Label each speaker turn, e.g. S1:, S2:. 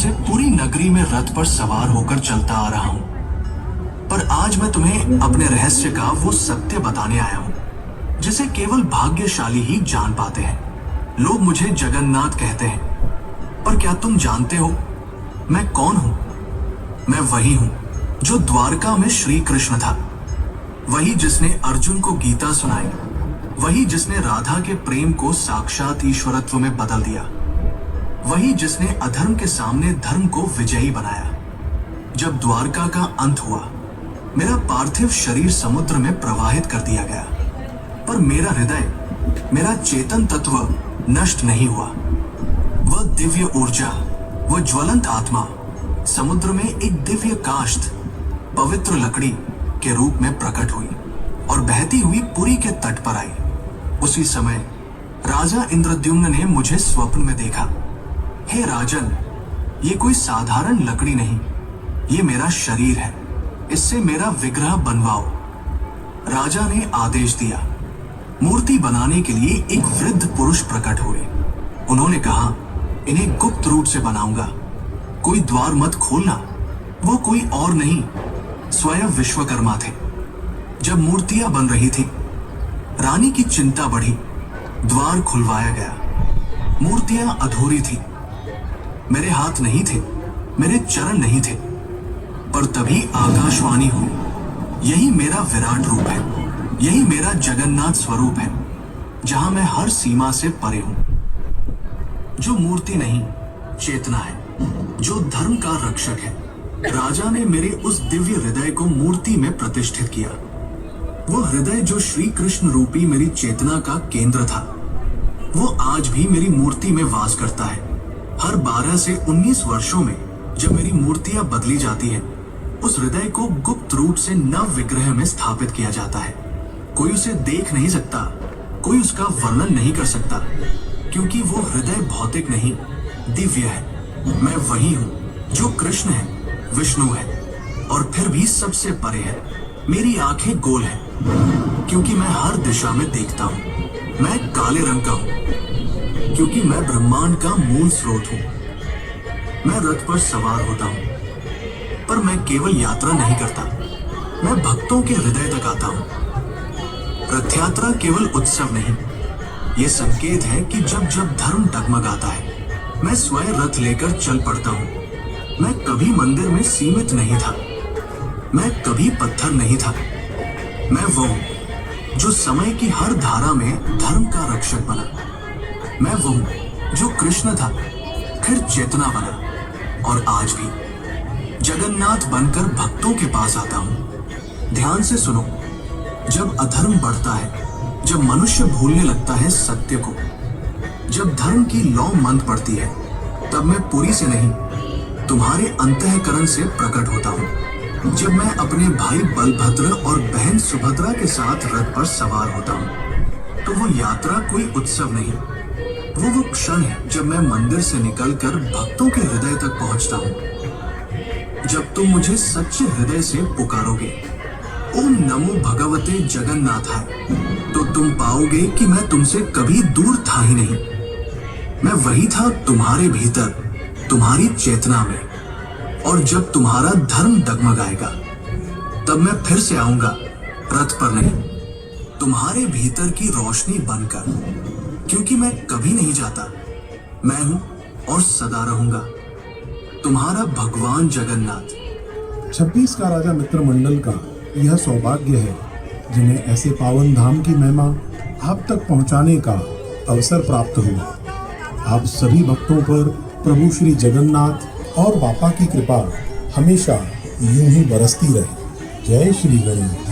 S1: से पूरी नगरी में रथ पर सवार होकर चलता आ रहा हूं, पर आज मैं तुम्हें अपने रहस्य का वो सत्य बताने आया हूं जिसे केवल भाग्यशाली ही जान पाते हैं। लोग मुझे जगन्नाथ कहते हैं, पर क्या तुम जानते हो मैं कौन हूं? मैं वही हूं जो द्वारका में श्री कृष्ण था, वही जिसने अर्जुन को गीता सुनाई, वही जिसने राधा के प्रेम को साक्षात ईश्वरत्व में बदल दिया, वही जिसने अधर्म के सामने धर्म को विजयी बनाया। जब द्वारका का अंत हुआ, मेरा पार्थिव शरीर समुद्र में प्रवाहित कर दिया गया, पर मेरा हृदय, मेरा चेतन तत्व नष्ट नहीं हुआ। वह दिव्य ऊर्जा, वह ज्वलंत आत्मा समुद्र में एक दिव्य काष्ठ, पवित्र लकड़ी के रूप में प्रकट हुई और बहती हुई पुरी के तट पर आई। उसी समय राजा इंद्रद्युम्न ने मुझे स्वप्न में देखा। हे राजन, ये कोई साधारण लकड़ी नहीं, ये मेरा शरीर है, इससे मेरा विग्रह बनवाओ। राजा ने आदेश दिया। मूर्ति बनाने के लिए एक वृद्ध पुरुष प्रकट हुए। उन्होंने कहा, इन्हें गुप्त रूप से बनाऊंगा, कोई द्वार मत खोलना। वो कोई और नहीं, स्वयं विश्वकर्मा थे। जब मूर्तियां बन रही थी, रानी की चिंता बढ़ी। द्वार खुलवाया गया। मूर्तियां अधूरी थी। मेरे हाथ नहीं थे, मेरे चरण नहीं थे, पर तभी आकाशवाणी हुई, यही मेरा विराट रूप है, यही मेरा जगन्नाथ स्वरूप है, जहां मैं हर सीमा से परे हूं। जो मूर्ति नहीं, चेतना है, जो धर्म का रक्षक है। राजा ने मेरे उस दिव्य हृदय को मूर्ति में प्रतिष्ठित किया। वो हृदय जो श्री कृष्ण रूपी मेरी चेतना का केंद्र था, वो आज भी मेरी मूर्ति में वास करता है। हर 12 से 19 वर्षों में जब मेरी मूर्तियां बदली जाती है, उस हृदय को गुप्त रूप से नव विग्रह में स्थापित किया जाता है। कोई उसे देख नहीं सकता, कोई उसका वर्णन नहीं कर सकता, क्योंकि वो हृदय भौतिक नहीं, दिव्य है। मैं वही हूं जो कृष्ण है, विष्णु है, और फिर भी सबसे परे है। मेरी आंखें गोल हैं, क्योंकि मैं हर दिशा में देखता हूं। मैं काले रंग का हूं, क्योंकि मैं ब्रह्मांड का मूल स्रोत हूं। मैं रथ पर सवार होता हूं, पर मैं केवल यात्रा नहीं करता, मैं भक्तों के हृदय तक आता हूं। रथ यात्रा केवल उत्सव नहीं, ये संकेत है कि जब जब धर्म डगमगाता है, मैं स्वयं रथ लेकर चल पड़ता हूं। मैं कभी मंदिर में सीमित नहीं था, मैं कभी पत्थर नहीं था। मैं वो हूं जो समय की हर धारा में धर्म का रक्षक बना। मैं वो हूं जो कृष्ण था, फिर चेतना बना, और आज भी जगन्नाथ बनकर भक्तों के पास आता हूं। ध्यान से सुनो, जब अधर्म बढ़ता है, जब मनुष्य भूलने लगता है सत्य को, जब धर्म की लौ मंद पड़ती है, तब मैं पुरी से नहीं, तुम्हारे अंतःकरण से प्रकट होता हूँ। जब मैं अपने भाई बलभद्र और बहन सुभद्रा के साथ रथ पर सवार होता हूँ, तो वो यात्रा कोई उत्सव नहीं, वो क्षण है जब मैं मंदिर से निकलकर भक्तों के हृदय तक पहुंचता हूँ। जब तुम मुझे सच्चे हृदय से पुकारोगे, ओम नमो भगवते जगन्नाथाय, तो तुम पाओगे कि मैं तुमसे कभी दूर था ही नहीं। मैं वही था तुम्हारे भीतर, तुम्हारी चेतना में। और जब तुम्हारा धर्म डगमगाएगा, तब मैं फिर से आऊंगा, रथ पर नहीं, तुम्हारे भीतर की रोशनी बनकर, क्योंकि मैं कभी नहीं जाता। मैं हूं और सदा रहूंगा, तुम्हारा भगवान जगन्नाथ।
S2: 26 का राजा मित्र मंडल का यह सौभाग्य है जिन्हें ऐसे पावन धाम की महिमा आप तक पहुंचाने का अवसर प्राप्त हुआ। आप सभी भक्तों पर प्रभु श्री जगन्नाथ और बापा की कृपा हमेशा यूं ही बरसती रहे। जय श्री गणेश।